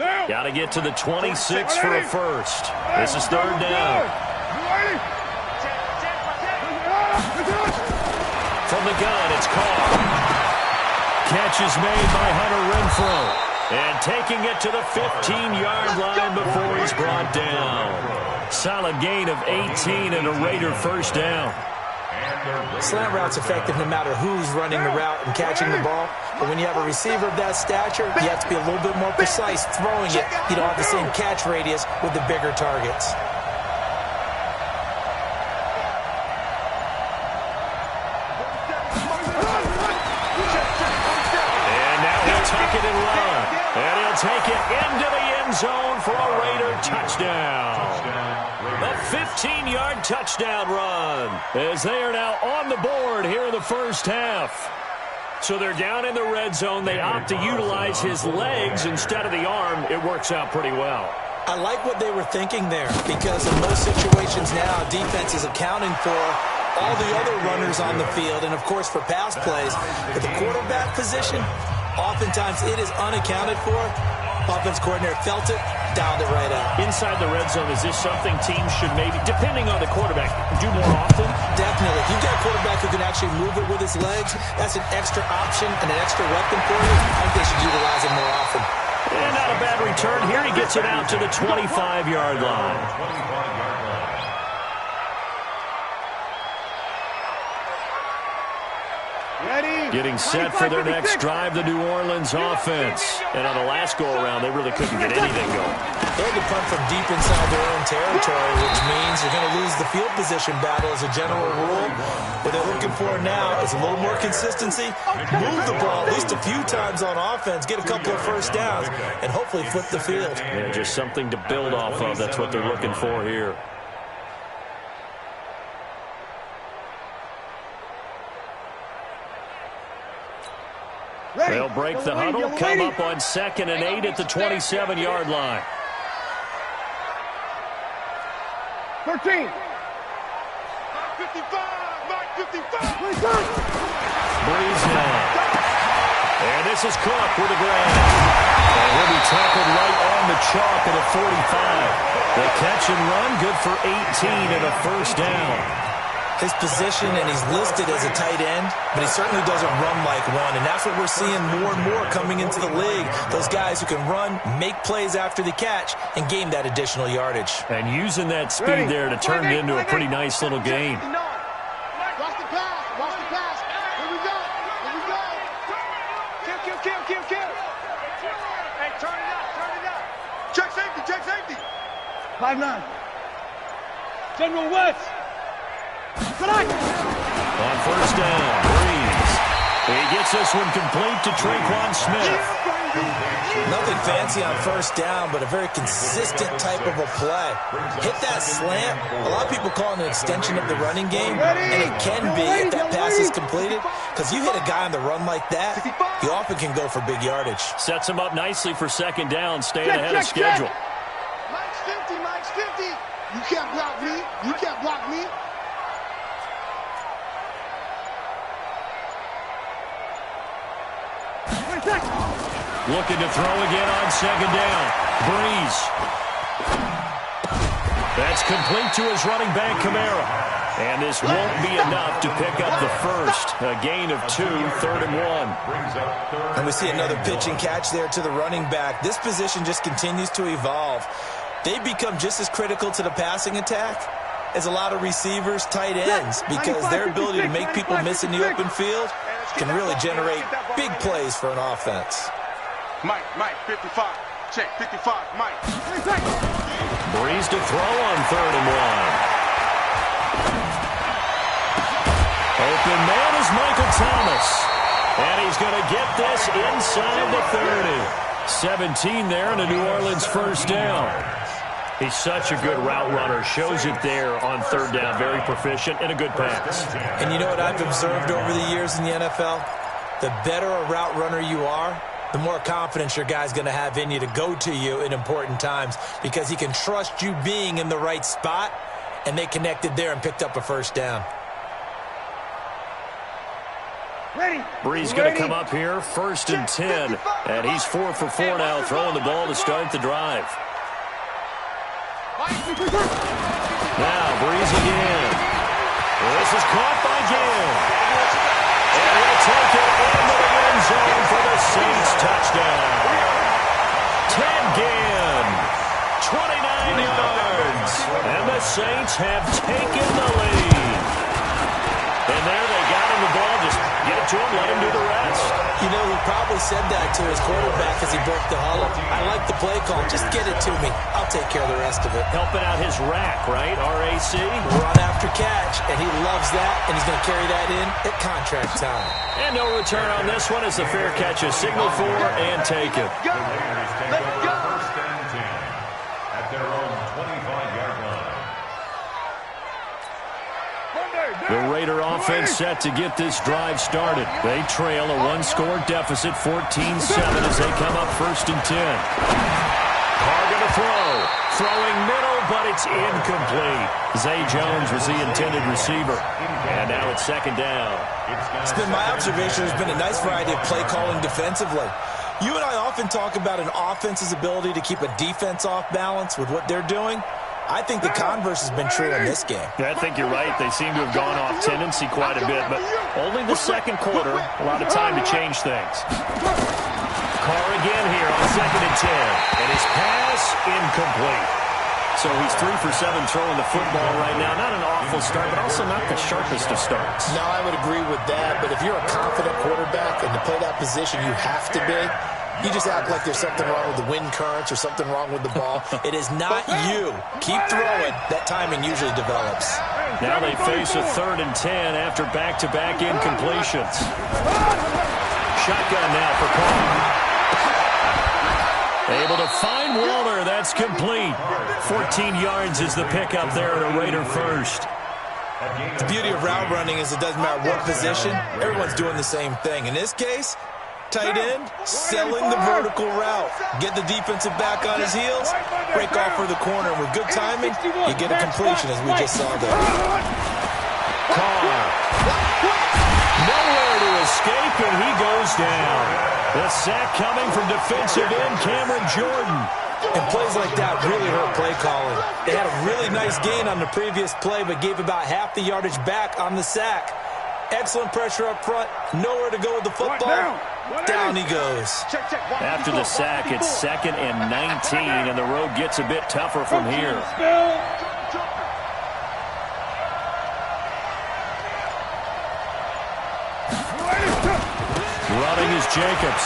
Got to get to the 26 for a first. This is third down. From the gun, it's Carr. Catch is made by Hunter Renfrow. And taking it to the 15-yard line before he's brought down. Solid gain of 18 and a Raider first down. Slant route's effective no matter who's running the route and catching the ball. But when you have a receiver of that stature, you have to be a little bit more precise throwing it. You don't have the same catch radius with the bigger targets. And now he'll tuck it and run. And he'll take it into the end zone for a Raider touchdown. A 15-yard touchdown run as they are now on the board here in the first half. So they're down in the red zone. They opt to utilize his legs instead of the arm. It works out pretty well. I like what they were thinking there because in most situations now, defense is accounting for all the other runners on the field and, of course, for pass plays. But the quarterback position, oftentimes it is unaccounted for. Offense coordinator felt it, dialed it right out. Inside the red zone, is this something teams should maybe, depending on the quarterback, do more often? Definitely. If you've got a quarterback who can actually move it with his legs, that's an extra option and an extra weapon for you. I think they should utilize it more often. And not a bad return here. He gets it out to the 25-yard line. Getting set for their next drive, the New Orleans offense. And on the last go-around, they really couldn't get anything going. They had to punt from deep inside their own territory, which means you're going to lose the field position battle as a general rule. What they're looking for now is a little more consistency, move the ball at least a few times on offense, get a couple of first downs, and hopefully flip the field. Yeah, just something to build off of. That's what they're looking for here. They'll break the huddle, come up on 2nd and 8 at the 27-yard line. 13. Mark 55. Breeze now. And this is Cook with a grab. And he'll be tackled right on the chalk at a 45. The catch and run, good for 18 and a first down. His position, and he's listed as a tight end, but he certainly doesn't run like one, and that's what we're seeing more and more coming into the league. Those guys who can run, make plays after the catch, and gain that additional yardage. And using that speed there to turn it into a pretty nice little gain. Watch the pass. Watch the pass. Here we go. Here we go. Kill. Hey, turn it up. Check safety. 5-9. General West. On first down, Breeze. He gets this one complete to Traquan Smith. Nothing fancy on first down, but a very consistent type of a play. Hit that slant. A lot of people call it an extension of the running game, and it can be if that pass is completed, because you hit a guy on the run like that, you often can go for big yardage. Sets him up nicely for second down, staying ahead of schedule. Mike's 50. You can't block me. Looking to throw again on second down. Breeze. That's complete to his running back, Kamara. And this won't be enough to pick up the first. A gain of 2, 3rd and 1. And we see another pitch and catch there to the running back. This position just continues to evolve. They become just as critical to the passing attack as a lot of receivers, tight ends, because their ability to make people miss in the open field can really generate big plays for an offense. Mike, 55. Check, 55, Mike. Breeze to throw on 3rd and 1. Open man is Michael Thomas. And he's going to get this inside the 30. 17 there and a New Orleans first down. He's such a good route runner. Shows it there on 3rd down. Very proficient and a good pass. And you know what I've observed over the years in the NFL? The better a route runner you are, the more confidence your guy's going to have in you to go to you in important times, because he can trust you being in the right spot, and they connected there and picked up a first down. Bree's going to come up here, 1st and 10. And he's 4 for 4 now, throwing the ball to start the drive. Now, Breeze again. This is caught by Gill. And he'll take it into the end zone for the Saints touchdown. Ted Ginn, 29 yards. And the Saints have taken the lead. And there they got him the ball. Just get it to him, let him do the rest. You know, he probably said that to his quarterback as he broke the huddle. I like the play call. Just get it to me. I'll take care of the rest of it. Helping out his rack, right? RAC. Run after catch, and he loves that, and he's going to carry that in at contract time. And no return on this one as the fair catch is signaled for and taken. Let's go. First and 10 at their own 25-yard line. The Raider offense set to get this drive started. They trail a one-score deficit, 14-7 as they come up 1st and 10. Carr going to throw. Throwing middle, but it's incomplete. Zay Jones was the intended receiver. And now it's 2nd down. It's been my observation there's been a nice variety of play calling defensively. You and I often talk about an offense's ability to keep a defense off balance with what they're doing. I think the converse has been true in this game. Yeah, I think you're right. They seem to have gone off tendency quite a bit, but only the 2nd quarter, a lot of time to change things. Carr again here on 2nd and 10, and his pass incomplete. So he's 3 for 7 throwing the football right now. Not an awful start, but also not the sharpest of starts. No, I would agree with that, but if you're a confident quarterback and to play that position you have to be, you just act like there's something wrong with the wind currents or something wrong with the ball. It is not you. Keep throwing. That timing usually develops. Now they face a 3rd and 10 after back-to-back incompletions. Shotgun now for Carr. Able to find Waller. That's complete. 14 yards is the pickup there at a Raider first. The beauty of route running is it doesn't matter what position. Everyone's doing the same thing. In this case, tight end, selling the vertical route. Get the defensive back on his heels, break off for the corner. With good timing, you get a completion, as we just saw there. Carr. Nowhere to escape, and he goes down. The sack coming from defensive end Cameron Jordan. And plays like that really hurt play calling. They had a really nice gain on the previous play, but gave about half the yardage back on the sack. Excellent pressure up front. Nowhere to go with the football. Down he goes. After the sack, it's 2nd and 19, and the road gets a bit tougher from here. Running is Jacobs.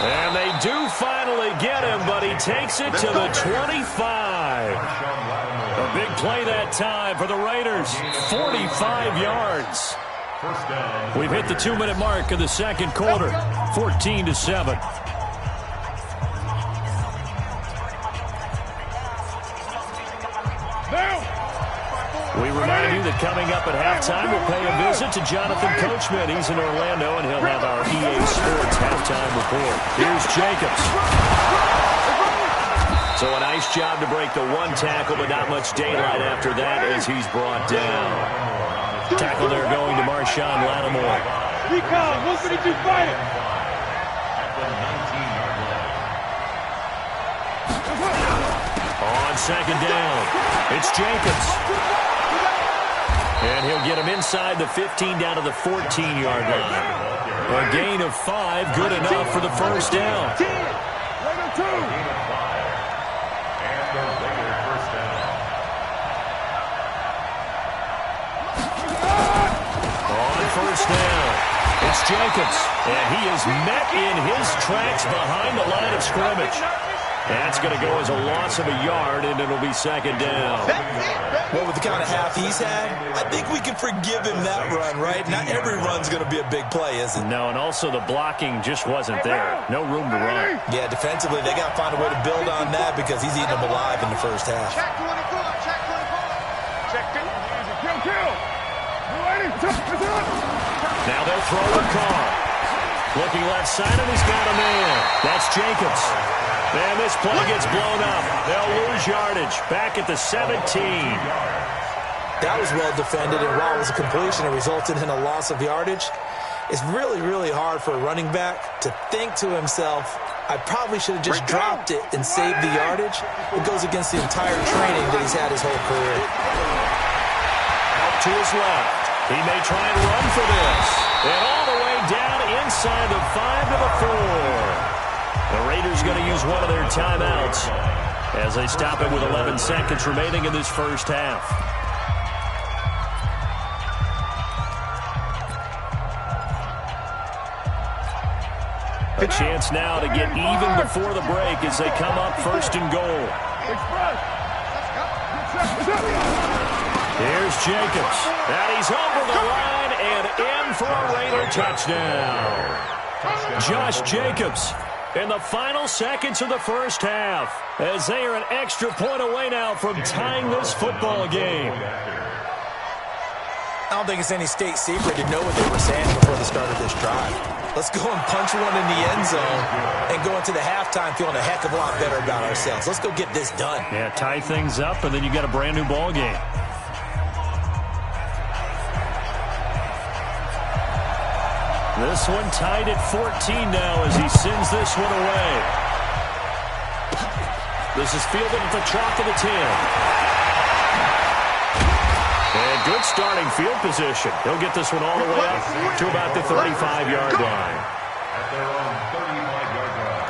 And they do finally get him, but he takes it to the 25. A big play that time for the Raiders. 45 yards. We've hit the 2-minute mark of the 2nd quarter. 14-7. We remind you that coming up at halftime, we'll pay a visit to Jonathan Coachman. He's in Orlando, and he'll have our EA Sports halftime report. Here's Jacobs. So a nice job to break the 1 tackle, but not much daylight after that as he's brought down. Tackle there going to Marshawn Lattimore. Recon, 152 fighting. On 2nd down, it's Jacobs. And he'll get him inside the 15 down to the 14-yard line. A gain of 5, good enough for the 1st down. On 1st down, it's Jacobs. And he is met in his tracks behind the line of scrimmage. That's going to go as a loss of a yard, and it'll be 2nd down. Well, with the kind of half he's had, I think we can forgive him that run, right? Not every run's going to be a big play, is it? No, and also the blocking just wasn't there. No room to run. Yeah, defensively, they got to find a way to build on that because he's eating them alive in the 1st half. Check 24, check 24. Check it. Kill. Now they'll throw a Carr. Looking left side, and he's got a man. That's Jacobs. And this play gets blown up. They'll lose yardage. Back at the 17. That was well defended, and while it was a completion, it resulted in a loss of yardage. It's really, really hard for a running back to think to himself, I probably should have just dropped it and saved the yardage. It goes against the entire training that he's had his whole career. Out to his left. He may try and run for this. And all the way down inside the 5 to the 4. The Raiders going to use one of their timeouts as they stop it with 11 seconds remaining in this first half. A chance now to get even before the break as they come up first and goal. Here's Jacobs. And he's over the line and in for a Raider touchdown. Josh Jacobs in the final seconds of the first half as they are an extra point away now from tying this football game. I don't think it's any state secret to know what they were saying before the start of this drive. Let's go and punch one in the end zone and go into the halftime feeling a heck of a lot better about ourselves. Let's go get this done. Yeah, tie things up, and then you got a brand new ball game. This one tied at 14 now as he sends this one away. This is fielded at the chalk of the 10. And good starting field position. He'll get this one all the way up to about the 35-yard line. At their own 35-yard line.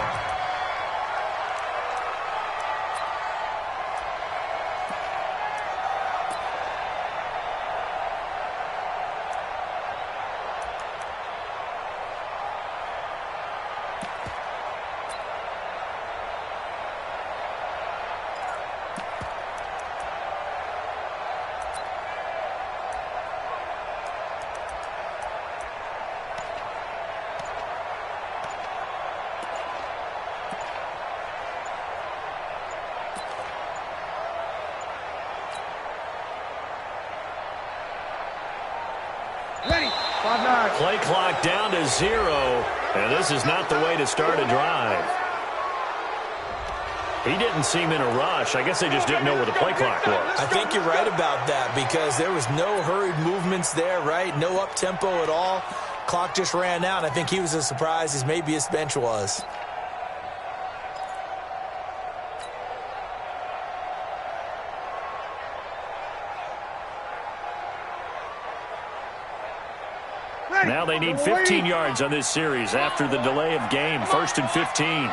Play clock down to 0, and this is not the way to start a drive. He didn't seem in a rush. I guess they just didn't know where the play clock was. I think you're right about that because there was no hurried movements there, right? No up-tempo at all. Clock just ran out, and I think he was as surprised as maybe his bench was. Now they need 15 yards on this series after the delay of game. 1st and 15.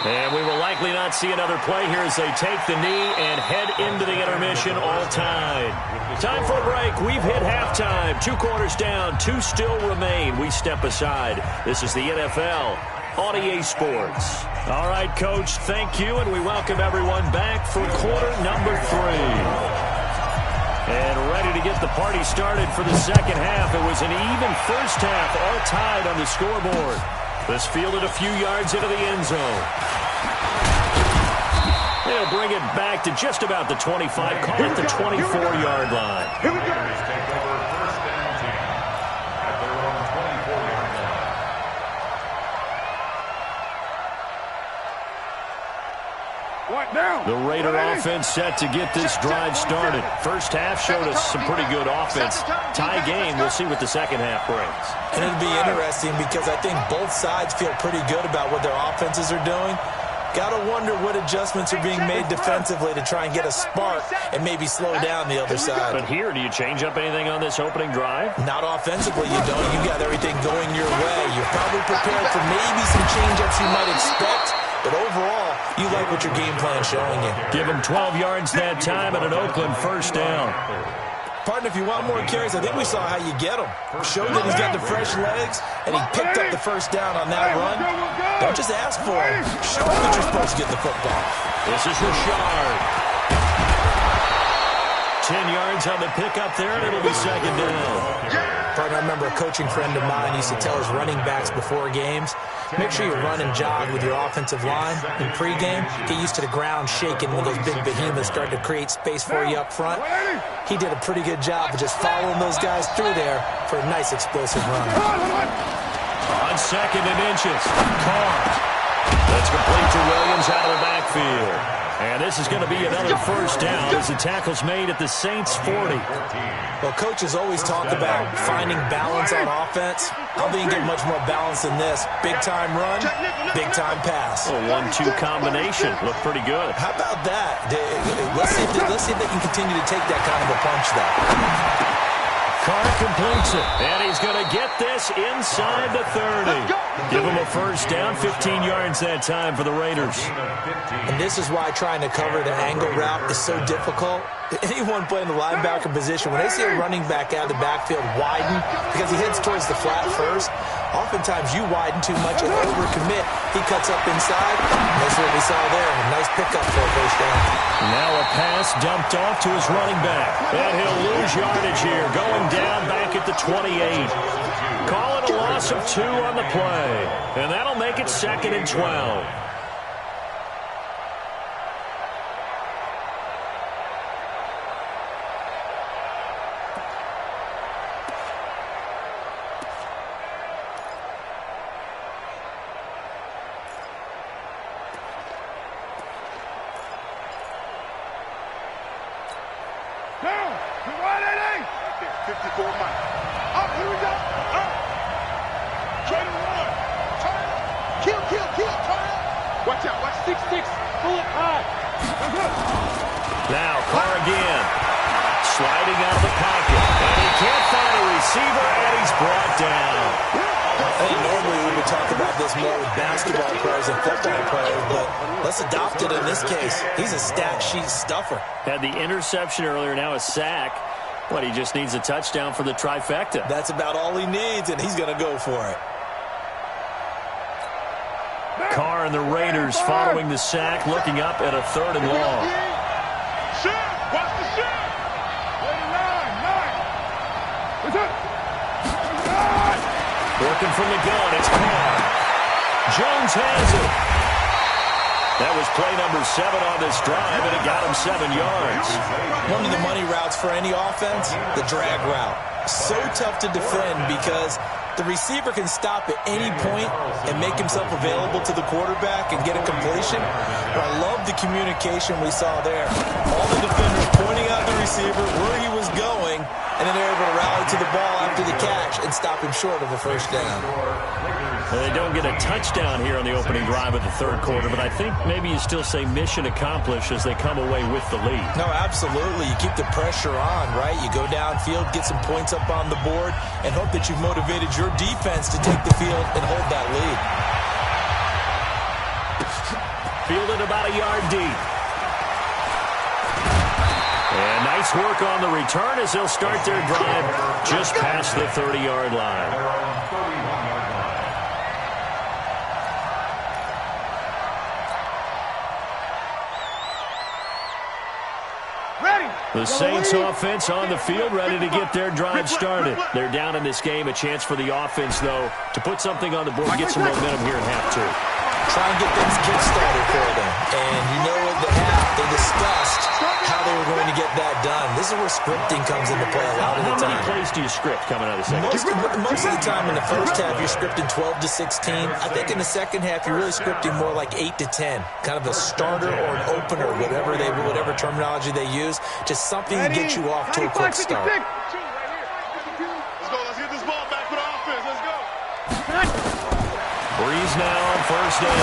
And we will likely not see another play here as they take the knee and head into the intermission all tied. Time for a break. We've hit halftime. 2 quarters down. 2 still remain. We step aside. This is the NFL on EA Sports. All right, Coach, thank you, and we welcome everyone back for quarter number 3. And ready to get the party started for the second half. It was an even first half, all tied on the scoreboard. This fielded a few yards into the end zone. They'll bring it back to just about the 25, call it the 24-yard line. Here we go. Take over 1st and 10 at their own 24-yard line. The Raider offense set to get this drive started. First half showed us some pretty good offense. Tie game, we'll see what the second half brings. And it'll be interesting because I think both sides feel pretty good about what their offenses are doing. Got to wonder what adjustments are being made defensively to try and get a spark and maybe slow down the other side. But here, do you change up anything on this opening drive? Not offensively, you don't. You got everything going your way. You're probably prepared for maybe some change-ups you might expect. But overall, you like what your game plan's showing you. Give him 12 yards that time and an Oakland first down. Partner, if you want more carries, I think we saw how you get him. Showed that he's got the fresh legs, and he picked up the first down on that run. Don't just ask for him. Show him that you're supposed to get the football. This is Rashard. 10 yards on the pickup there, and it'll be second down. Partner, I remember a coaching friend of mine used to tell his running backs before games, make sure you run and jog with your offensive line in pregame. Get used to the ground shaking when those big behemoths start to create space for you up front. He did a pretty good job of just following those guys through there for a nice explosive run. On 2nd and inches. Carr. That's complete to Williams out of the backfield. And this is going to be another first down as the tackle's made at the Saints' 40. Well, coaches always talk about finding balance on offense. I don't think you get much more balance than this. Big-time run, big-time pass. A 1-2 combination. Looked pretty good. How about that? Let's see if they can continue to take that kind of a punch, though. Carr completes it, and he's going to get this inside the 30. Give him a first down, 15 yards that time for the Raiders. And this is why trying to cover the angle route is so difficult. Anyone playing the linebacker position, when they see a running back out of the backfield widen, because he heads towards the flat first, oftentimes you widen too much and overcommit. He cuts up inside, and that's what we saw there. A nice pickup for a first down. Now a pass dumped off to his running back. And he'll lose yardage here, going down back at the 28. Call it a loss of 2 on the play. And that'll make it 2nd and 12. Now, Carr again. Sliding out of the pocket. And he can't find a receiver, and he's brought down. I think normally we would talk about this more with basketball players and football players, but let's adopt it in this case. He's a stat sheet stuffer. Had the interception earlier, now a sack. But he just needs a touchdown for the trifecta. That's about all he needs, and he's going to go for it. Carr and the Raiders following the sack, looking up at a 3rd and long. Watch the shot. Working from the gun, it's Carr. Jones has it. That was play number 7 on this drive, and it got him 7 yards. One of the money routes for any offense, the drag route. So tough to defend because the receiver can stop at any point and make himself available to the quarterback and get a completion. But I love the communication we saw there. All the defenders pointing out the receiver, where he was going, and then they're able to rally to the ball after the catch and stop him short of a first down. Well, they don't get a touchdown here on the opening drive of the 3rd quarter, but I think maybe you still say mission accomplished as they come away with the lead. No, absolutely. You keep the pressure on, right? You go downfield, get some points up on the board, and hope that you've motivated your defense to take the field and hold that lead. Fielded about a yard deep. And nice work on the return as they'll start their drive just past the 30-yard line. The Saints offense on the field, ready to get their drive started. They're down in this game. A chance for the offense, though, to put something on the board and get some momentum here in half 2. Try and get things kick-started for them. And you know at the half, they discussed how they were going to get that done. This is where scripting comes into play a lot of the time. How many plays do you script coming out of the second half? Most of the time in the first half, you're scripting 12 to 16. I think in the second half, you're really scripting more like 8 to 10. Kind of a starter or an opener, whatever terminology they use. Just something to get you off to a quick start. Let's go. Let's get this ball back for the offense. Let's go. Breeze now on first down.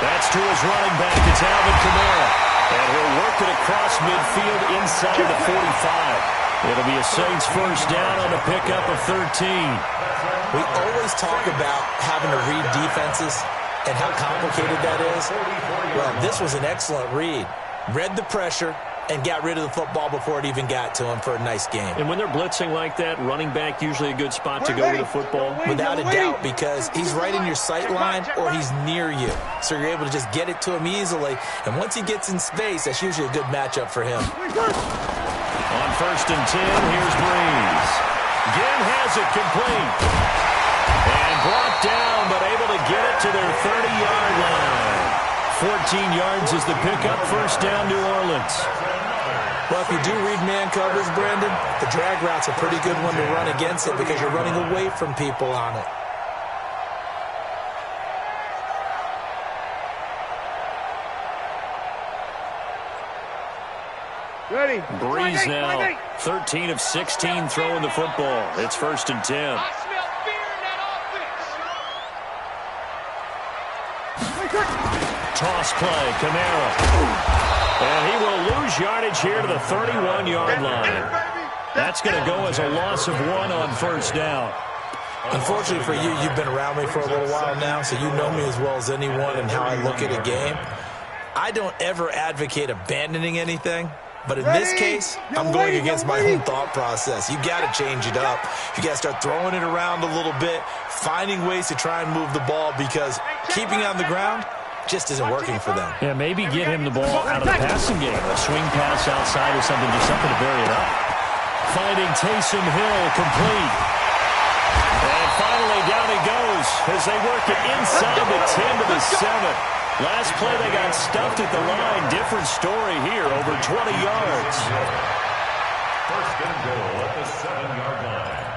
That's to his running back. It's Alvin Kamara. And he'll work it across midfield inside the 45. It'll be a Saints first down on the pickup of 13. We always talk about having to read defenses and how complicated that is. Well, this was an excellent read. Read the pressure and got rid of the football before it even got to him for a nice game. And when they're blitzing like that, running back usually a good spot to go with the football? Without a doubt, because he's right in your sight line or he's near you. So you're able to just get it to him easily. And once he gets in space, that's usually a good matchup for him. On first and 10, here's Breeze. Again has it complete. And brought down, but able to get it to their 30-yard line. 14 yards is the pickup, first down New Orleans. Well, if you do read man coverage, Brandon, the drag route's a pretty good one to run against it because you're running away from people on it. Ready. Breeze now, 13 of 16 throwing the football. It's 1st and 10. I smell fear in that offense. Toss play, Kamara. And he will lose yardage here to the 31-yard line. That's going to go as a loss of 1 on 1st down. Unfortunately for you, you've been around me for a little while now, so you know me as well as anyone and how I look at a game. I don't ever advocate abandoning anything, but in this case, I'm going against my own thought process. You got to change it up. You got to start throwing it around a little bit, finding ways to try and move the ball, because keeping it on the ground just isn't working for them. Yeah, maybe get him the ball out of the passing game. A swing pass outside or something, just something to bury it up. Finding Taysom Hill complete. And finally down he goes as they work it inside the 10 to the 7. Last play they got stuffed at the line. Different story here, over 20 yards. 1st and goal at the 7-yard line.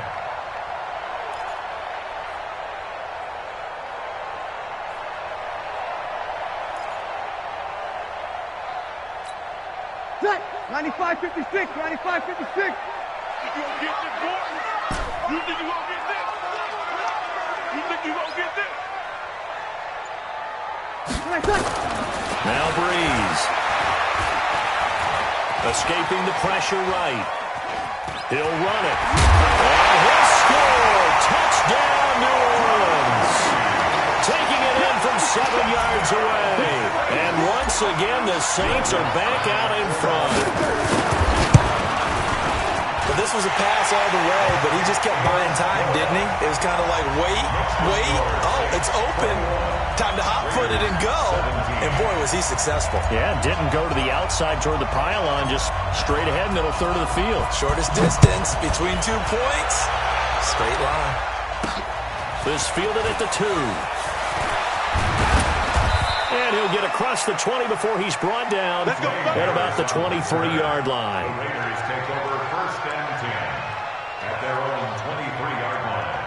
Set. 95-56. 95-56. You gonna get this, boy? You think you gonna get this? You think you gonna get this? Now Breeze. Escaping the pressure right. He'll run it. And he'll score. Touchdown, New Orleans. Taking it in from 7 yards away. And once again, the Saints are back out in front. But this was a pass all the way, but he just kept buying time, didn't he? It was kind of like, wait. Oh, it's open. Time to hot-foot it and go. And, boy, was he successful. Yeah, didn't go to the outside toward the pylon, just straight ahead, middle third of the field. Shortest distance between 2 points. Straight line. This fielded at the 2. And he'll get across the 20 before he's brought down at about the 23-yard line. The Raiders take over 1st and 10 at their own 23-yard line.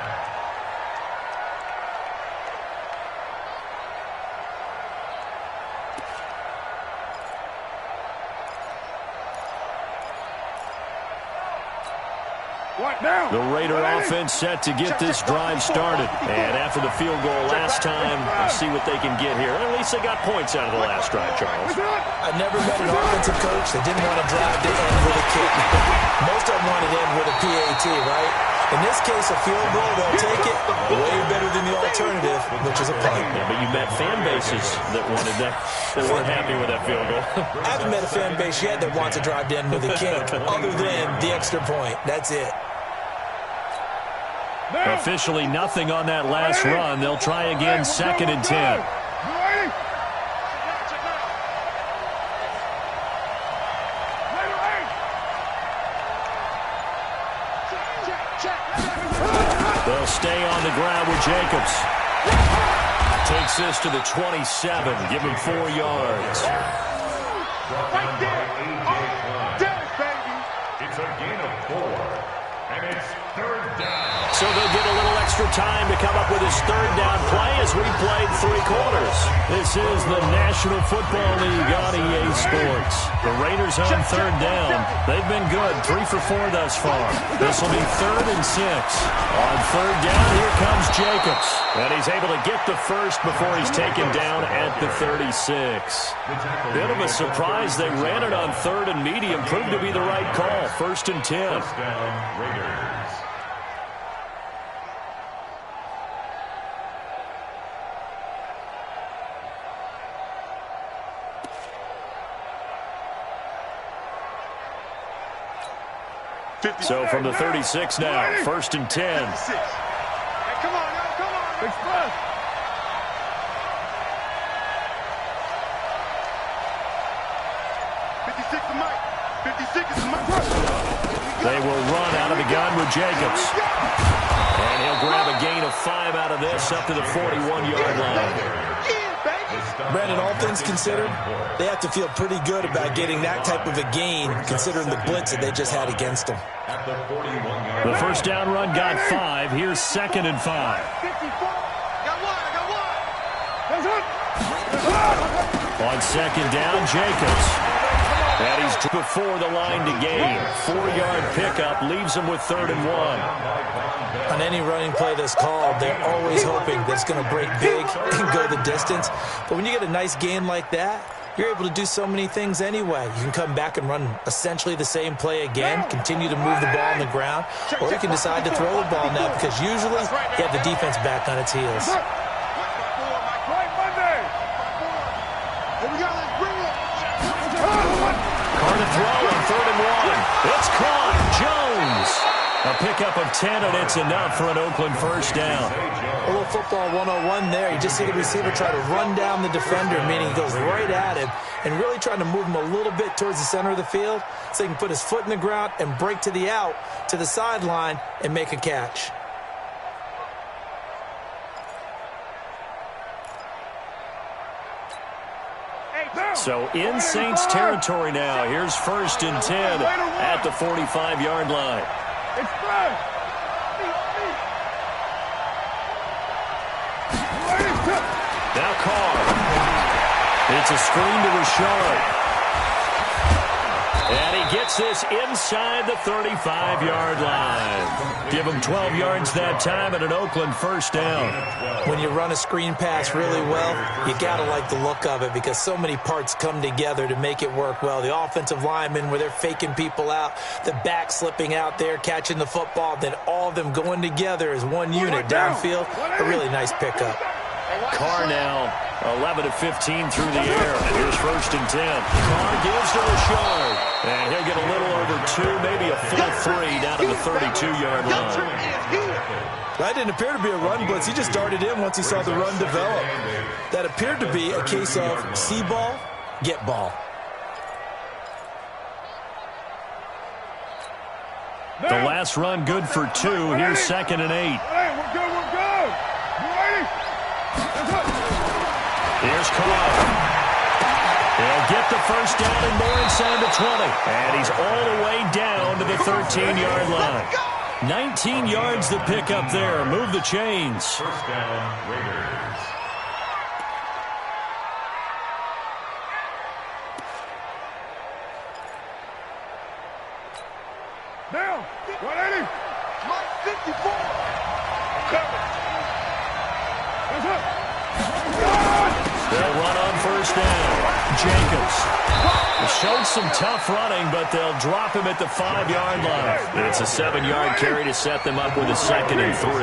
The Raider offense set to get this drive started. And after the field goal last time, let's see what they can get here. At least they got points out of the last drive, Charles. I've never met an offensive coach that didn't want to drive to end with a kick. Most of them wanted to end with a PAT, right? In this case, a field goal, they'll take it way better than the alternative, which is a punt. Yeah, but you met fan bases that wanted that, that weren't happy with that field goal. I haven't met a fan base yet that wants to drive to end with a kick, other than the extra point. That's it. Officially nothing on that last run. They'll try again, 2nd and 10. They'll stay on the ground with Jacobs. Takes this to the 27. Give him 4 yards. Right there. Baby. It's a gain of 4. And it's 3rd down. So they'll get a little extra time to come up with his 3rd down play as we played 3 quarters. This is the National Football League on EA Sports. The Raiders on 3rd down. They've been good, 3 for 4 thus far. This will be 3rd and 6. On 3rd down, here comes Jacobs. And he's able to get the first before he's taken down at the 36. Bit of a surprise. They ran it on 3rd and medium. Proved to be the right call. 1st and 10. 1st down, Raiders. So from the 36 now, 1st and 10. Hey, come on, now, come on. Express. They will run out of the gun with Jacobs. And he'll grab a gain of 5 out of this up to the 41-yard line. Brandon, all things considered, they have to feel pretty good about getting that type of a gain, considering the blitz that they just had against them. The 1st down run got 5. Here's 2nd and 5. On 2nd down, Jacobs. And he's before the line to gain. 4-yard pickup leaves him with 3rd and 1. On any running play that's called, they're always hoping that it's going to break big and go the distance. But when you get a nice gain like that, you're able to do so many things anyway. You can come back and run essentially the same play again, continue to move the ball on the ground, or you can decide to throw the ball now because usually you have the defense back on its heels. Carr to throw on 3rd and 1. It's caught. Jones. A pickup of 10, and it's enough for an Oakland first down. A little football 101 there. You just see the receiver try to run down the defender, meaning he goes right at him and really trying to move him a little bit towards the center of the field so he can put his foot in the ground and break to the out, to the sideline, and make a catch. So in Saints territory now. Here's 1st and 10 at the 45-yard line. Now Carr. It's a screen to Richard. And he gets this inside the 35-yard line. Give him 12 yards that time and an Oakland first down. When you run a screen pass really well, you got to like the look of it because so many parts come together to make it work well. The offensive linemen, where they're faking people out, the back slipping out there, catching the football, then all of them going together as one unit downfield. A really nice pickup. Carr now 11 of 15 through the air. And here's 1st and 10. Carr gives to Richard. And he'll get a little over 2, maybe a full 3 down to the 32-yard line. That didn't appear to be a run blitz. He just darted in once he saw the run develop. That appeared to be a case of see ball, get ball. The last run good for 2. Here's 2nd and 8. Hey, we're good, we're good. You ready? Here's Carr. He'll get the first down and more inside the 20. And he's all the way down to the 13-yard line. 19 yards to pick up there. Move the chains. First down, Raiders. Down. 180. Mike 54. Cover. That's it. They'll run on first down. Jacobs showed some tough running, but they'll drop him at the 5-yard line. It's a 7-yard carry to set them up with a 2nd and 3. A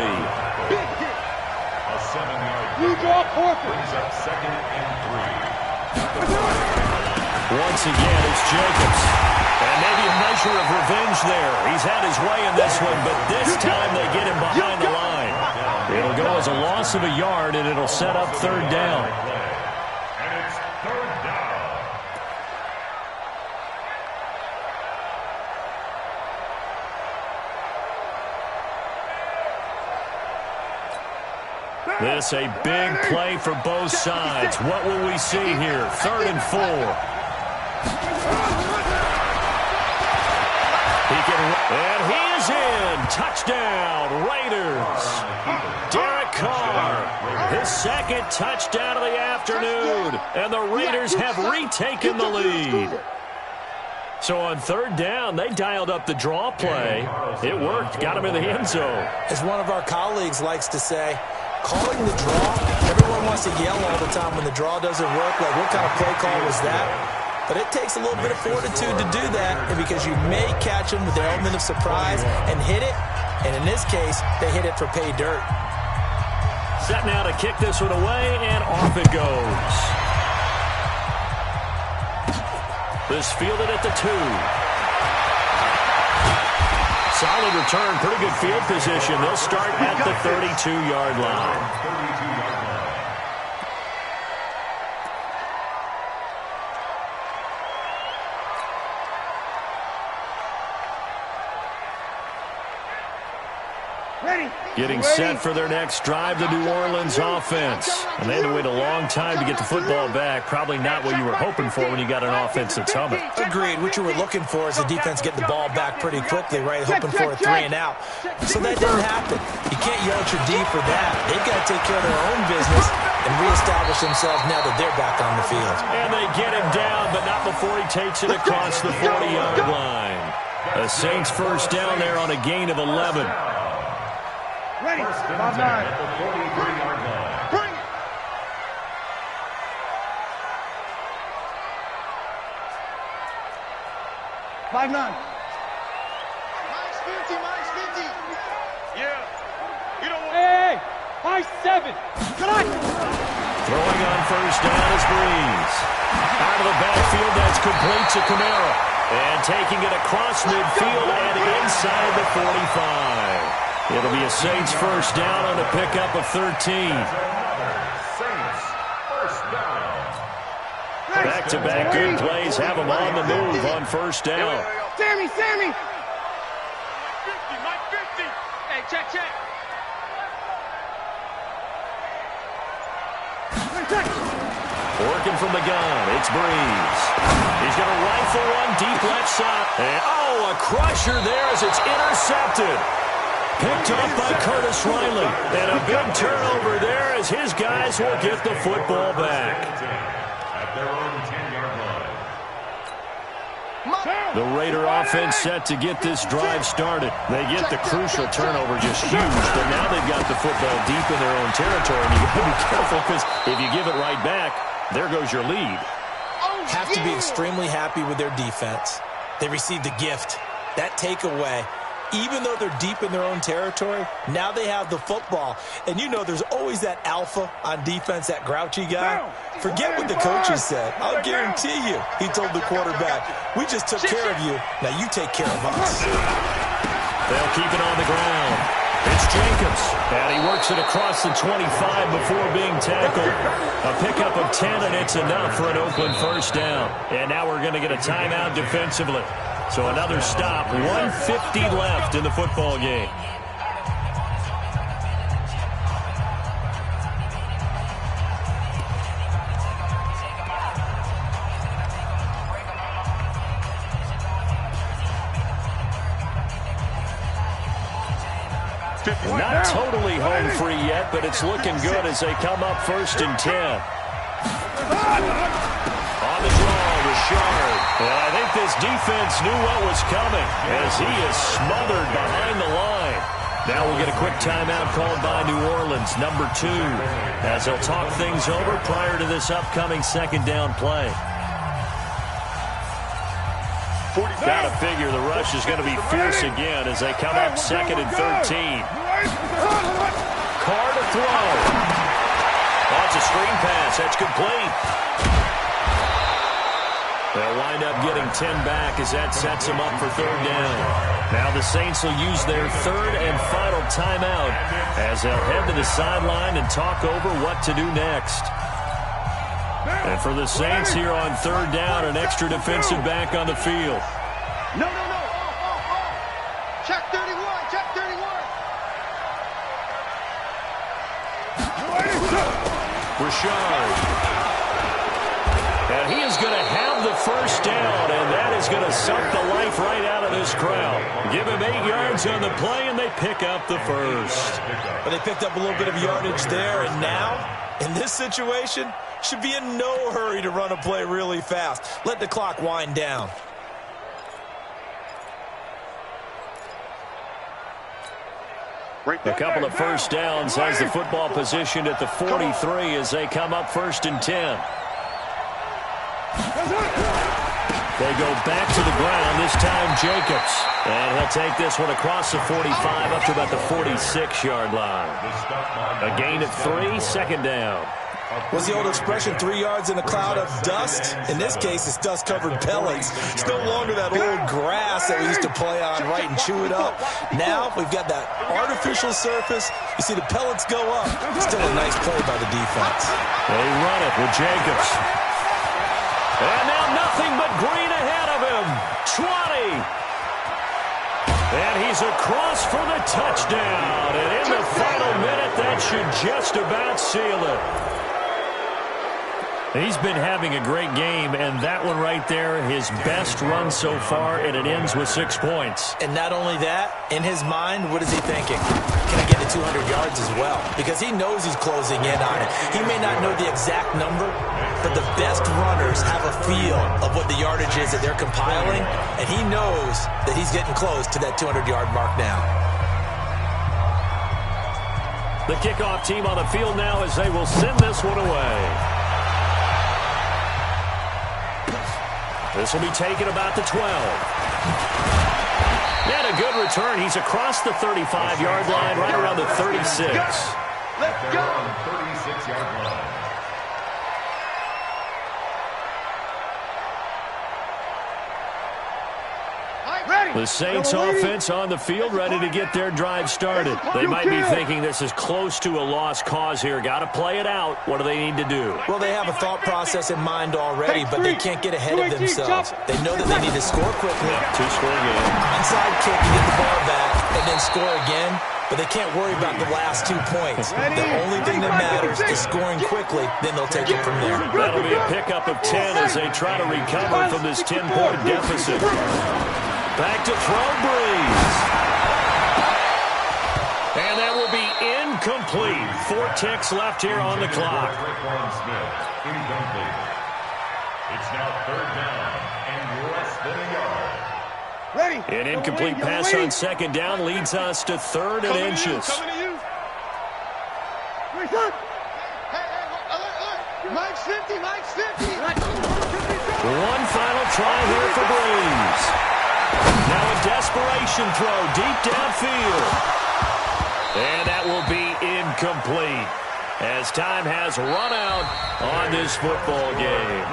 7-yard brings up 2nd and 3. Once again, it's Jacobs. And maybe a measure of revenge there. He's had his way in this one, but this time they get him behind the line. It'll go as a loss of a yard, and it'll set up 3rd down. And it's 3rd down. This a big play for both sides. What will we see here? 3rd and 4. And he is in. Touchdown, Raiders. Derek Carr, his 2nd touchdown of the afternoon. And the Raiders have retaken the lead. So on 3rd down, they dialed up the draw play. It worked. Got him in the end zone. As one of our colleagues likes to say, calling the draw, everyone wants to yell all the time when the draw doesn't work. Like, what kind of play call was that? But it takes a little bit of fortitude to do that, and because you may catch them with the element of surprise and hit it, and in this case, they hit it for pay dirt. Set now to kick this one away, and off it goes. This fielded at the 2. Solid return, pretty good field position. They'll start at the 32-yard line. Getting set for their next drive, the New Orleans offense. And they had to wait a long time to get the football back. Probably not what you were hoping for when you got an offense that's humming. Agreed. What you were looking for is the defense getting the ball back pretty quickly, right? Hoping for a 3 and out. So that didn't happen. You can't yell at your D for that. They've got to take care of their own business and reestablish themselves now that they're back on the field. And they get him down, but not before he takes it across the 40-yard line. The Saints first down there on a gain of 11. Ready. 5-9. At the 43-yard line. Bring it. -9. -50. Yeah. You don't want... Hey, -7. Tonight. Throwing on first down is Breeze. Out of the backfield, that's complete to Kamara. And taking it across midfield and inside the 45. It'll be a Saints first down on a pickup of 13. Saints first down. Back-to-back good plays have them on the move on first down. Sammy. 50, Mike 50. Hey, check. Working from the gun, it's Breeze. He's going to rifle one deep left side. And, a crusher there as it's intercepted. Picked up by Curtis Riley. And a big turnover there as his guys will get the football back. At their own 10-yard line. The Raider offense set to get this drive started. They get the crucial turnover just huge, but now they've got the football deep in their own territory. And you've got to be careful because if you give it right back, there goes your lead. Have to be extremely happy with their defense. They received a gift. That takeaway, even though they're deep in their own territory, now they have the football. And you know there's always that alpha on defense, that grouchy guy. Forget what the coaches said. I'll guarantee you, he told the quarterback, we just took care of you. Now you take care of us. They'll keep it on the ground. It's Jacobs, and he works it across the 25 before being tackled. A pickup of 10, and it's enough for an Oakland first down. And now we're going to get a timeout defensively. So another stop, 1:50 left in the football game. Not totally home free yet, but it's looking good as they come up first and 10. On the draw, Richard. And I think this defense knew what was coming as he is smothered behind the line. Now we'll get a quick timeout called by New Orleans, number 2, as they'll talk things over prior to this upcoming second down play. Got to figure the rush is going to be fierce again as they come up second and 13. Carr to throw. That's a screen pass. That's complete. They'll wind up getting 10 back as that sets them up for third down. Now the Saints will use their third and final timeout as they'll head to the sideline and talk over what to do next. And for the Saints here on third down, an extra defensive back on the field. No. Check 31. Richard. And he is going to have the first down, and that is going to suck the life right out of this crowd. Give him 8 yards on the play, and they pick up the first. But they picked up a little bit of yardage there, and now, in this situation, should be in no hurry to run a play really fast. Let the clock wind down. A couple of first downs has the football positioned at the 43 as they come up first and 10. They go back to the ground, this time Jacobs. And he'll take this one across the 45 up to about the 46-yard line. A gain of 3, second down. What's the old expression, 3 yards in a cloud of dust? In this case, it's dust-covered pellets. It's no longer that old grass that we used to play on, right, and chew it up. Now we've got that artificial surface. You see the pellets go up. Still a nice play by the defense. They run it with Jacobs. And now nothing but green ahead of him. 20. And he's across for the touchdown. And in the final minute, that should just about seal it. He's been having a great game, and that one right there, his best run so far, and it ends with 6 points. And not only that, in his mind, what is he thinking? Can I get to 200 yards as well? Because he knows he's closing in on it. He may not know the exact number, but the best runners have a feel of what the yardage is that they're compiling, and he knows that he's getting close to that 200-yard mark now. The kickoff team on the field now as they will send this one away. This will be taken about the 12. And a good return. He's across the 35-yard line, right around the 36. Let's go. 36-yard line. The Saints offense on the field, ready to get their drive started. They might be thinking this is close to a lost cause here. Got to play it out. What do they need to do? Well, they have a thought process in mind already, but they can't get ahead of themselves. They know that they need to score quickly. Two-score game. Onside kick to get the ball back and then score again, but they can't worry about the last 2 points. The only thing that matters is scoring quickly, then they'll take it from there. That'll be a pickup of 10 as they try to recover from this 10-point deficit. Back to throw, Breeze. And that will be incomplete. 4 ticks left here on the clock. It's now 3rd down and less than a yard. Ready. An incomplete pass on 2nd down leads us to 3rd and inches. Mike's 50, Mike's 50. One final try here for Breeze. Now a desperation throw deep downfield. And that will be incomplete as time has run out on this football game.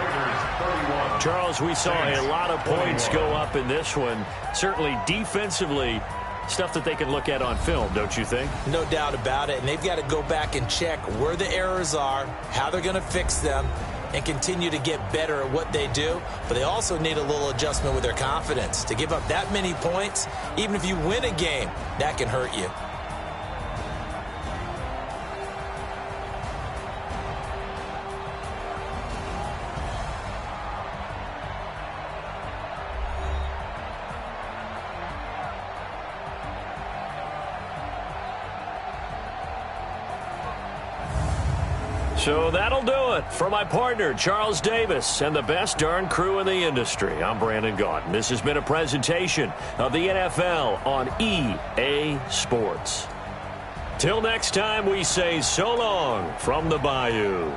Charles, we saw a lot of points go up in this one. Certainly defensively, stuff that they can look at on film, don't you think? No doubt about it. And they've got to go back and check where the errors are, how they're going to fix them, and continue to get better at what they do. But they also need a little adjustment with their confidence. To give up that many points, even if you win a game, that can hurt you. So that'll do it for my partner, Charles Davis, and the best darn crew in the industry. I'm Brandon Gaudin. This has been a presentation of the NFL on EA Sports. Till next time, we say so long from the Bayou.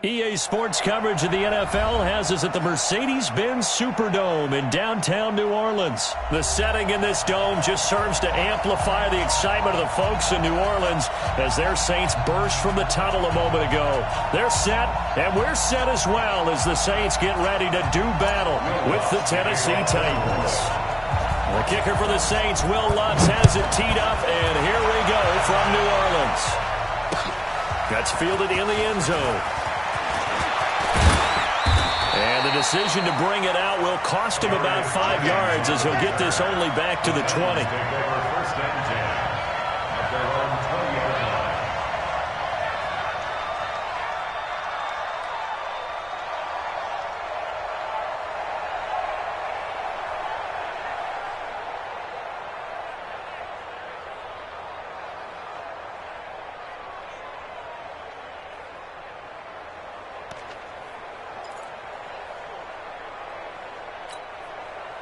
EA Sports coverage of the NFL has us at the Mercedes-Benz Superdome in downtown New Orleans. The setting in this dome just serves to amplify the excitement of the folks in New Orleans as their Saints burst from the tunnel a moment ago. They're set, and we're set as well as the Saints get ready to do battle with the Tennessee Titans. The kicker for the Saints, Will Lutz, has it teed up, and here we go from New Orleans. That's fielded in the end zone. And the decision to bring it out will cost him about 5 yards as he'll get this only back to the 20.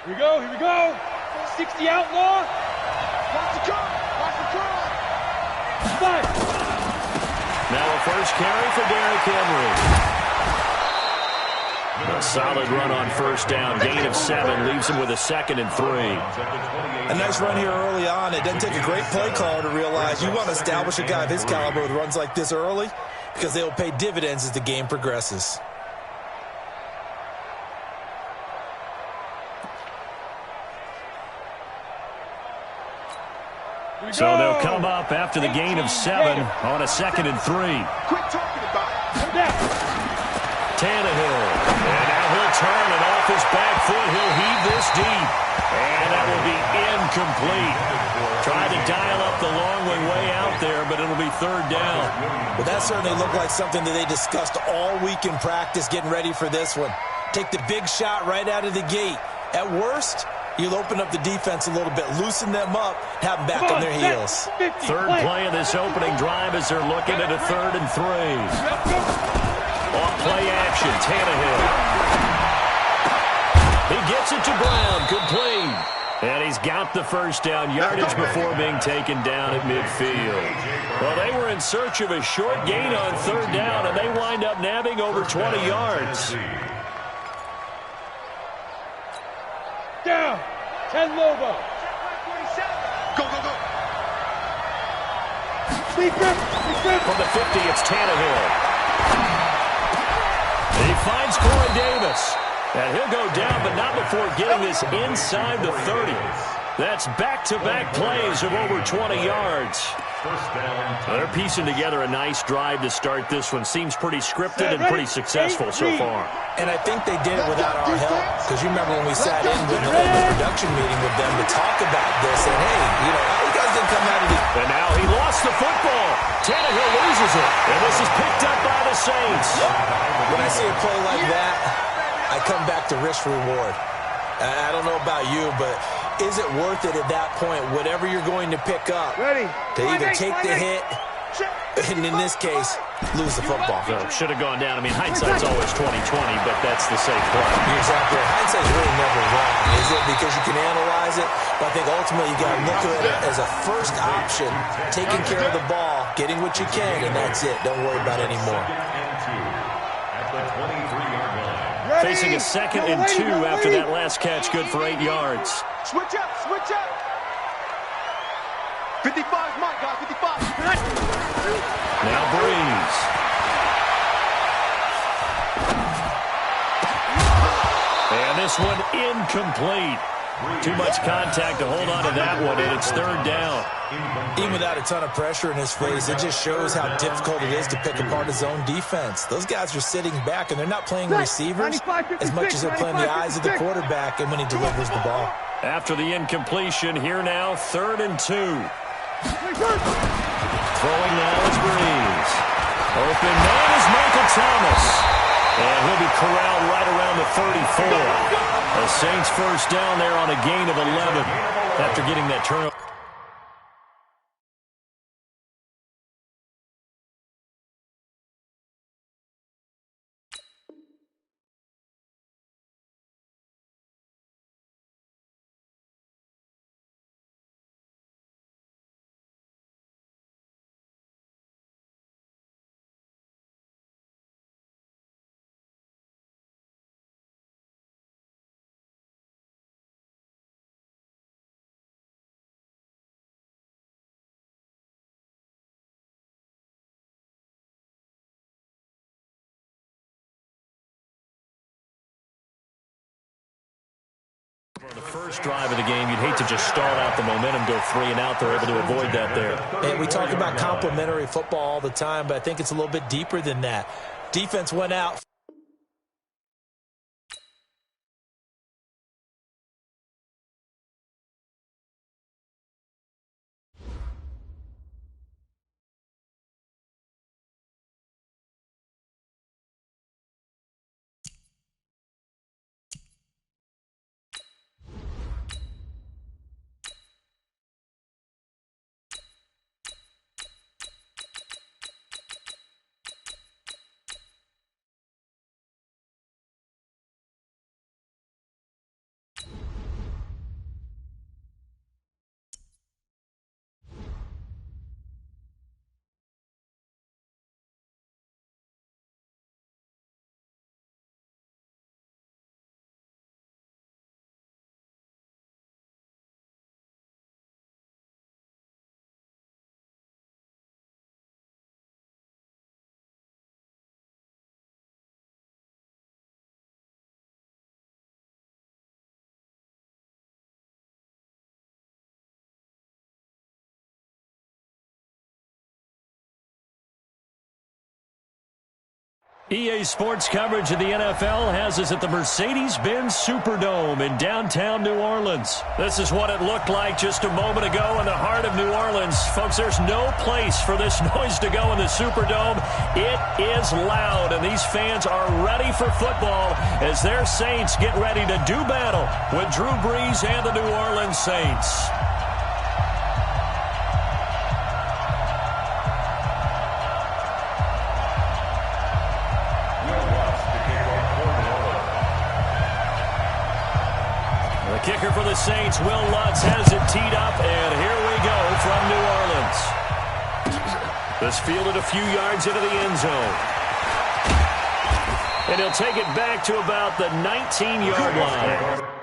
Here we go, here we go. 60 outlaw. Watch the curl, watch the curl. Five. Now a first carry for Derrick Henry. A solid run on first down. Gain of 7 leaves him with a 2nd and 3. A nice run here early on. It doesn't take a great play caller to realize you want to establish a guy of his caliber with runs like this early because they will pay dividends as the game progresses. So they'll come up after the gain of 7 on a 2nd and 3. Quit talking about it. Tannehill. And now he'll turn, and off his back foot, he'll heave this deep. And that will be incomplete. Tried to dial up the long way out there, but it'll be 3rd down. Well, that certainly looked like something that they discussed all week in practice getting ready for this one. Take the big shot right out of the gate. At worst, you'll open up the defense a little bit, loosen them up, have them back on their heels. 3rd play of this opening drive as they're looking at a 3rd and 3. Off play action, Tannehill. He gets it to Brown, complete. And he's got the first down yardage before being taken down at midfield. Well, they were in search of a short gain on 3rd down, and they wind up nabbing over 20 yards. Down. 10 Lobo. Go, go, go. From the 50, it's Tannehill. He finds Corey Davis. And he'll go down, but not before getting this inside the 30. That's back-to-back plays of over 20 yards. They're piecing together a nice drive to start this one. Seems pretty scripted and pretty successful so far. And I think they did it without our help. Because you remember when we sat in with the production meeting with them to talk about this. And, hey, you know, you guys didn't come out of the... And now he lost the football. Tannehill loses it. And this is picked up by the Saints. When I see a play like that, I come back to risk-reward. I don't know about you, but is it worth it at that point, whatever you're going to pick up, to either take the hit, and in this case, lose the football? So should have gone down. I mean, hindsight's always 20/20, but that's the safe play. You're exactly right. Hindsight's really never wrong, is it? Because you can analyze it, but I think ultimately you got to look at it as a first option, taking care of the ball, getting what you can, and that's it. Don't worry about it anymore. Facing a 2nd and 2 after that last catch, good for 8 yards. Switch up, switch up. 55 Mike, guys, 55. Now Breeze. And this one incomplete. Too much contact to hold on to that one, and it's 3rd down. Even without a ton of pressure in his face, it just shows how difficult it is to pick apart his own defense. Those guys are sitting back, and they're not playing receivers as much as they're playing the eyes of the quarterback and when he delivers the ball. After the incompletion, here now, 3rd and 2. Throwing now is Breeze. Open man is Michael Thomas. And he'll be corralled right around the 34. The Saints first down there on a gain of 11 after getting that turnover. The first drive of the game, you'd hate to just start out the momentum, go 3 and out. They're able to avoid that there. And we talk about complementary football all the time, but I think it's a little bit deeper than that. Defense went out. EA Sports coverage of the NFL has us at the Mercedes-Benz Superdome in downtown New Orleans. This is what it looked like just a moment ago in the heart of New Orleans. Folks, there's no place for this noise to go in the Superdome. It is loud, and these fans are ready for football as their Saints get ready to do battle with Drew Brees and the New Orleans Saints. The kicker for the Saints, Will Lutz, has it teed up, and here we go from New Orleans. This fielded a few yards into the end zone. And he'll take it back to about the 19-yard line.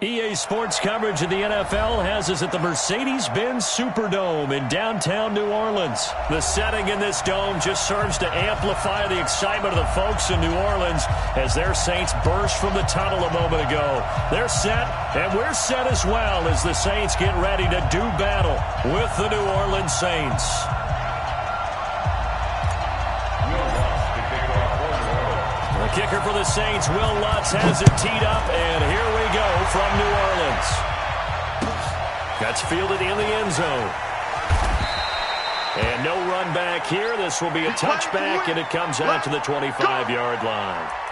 EA Sports coverage of the NFL has us at the Mercedes-Benz Superdome in downtown New Orleans. The setting in this dome just serves to amplify the excitement of the folks in New Orleans as their Saints burst from the tunnel a moment ago. They're set, and we're set as well as the Saints get ready to do battle with the New Orleans Saints. The kicker for the Saints, Will Lutz, has it teed up, and here we go from New Orleans. That's fielded in the end zone. And no run back here. This will be a touchback, and it comes out to the 25-yard line.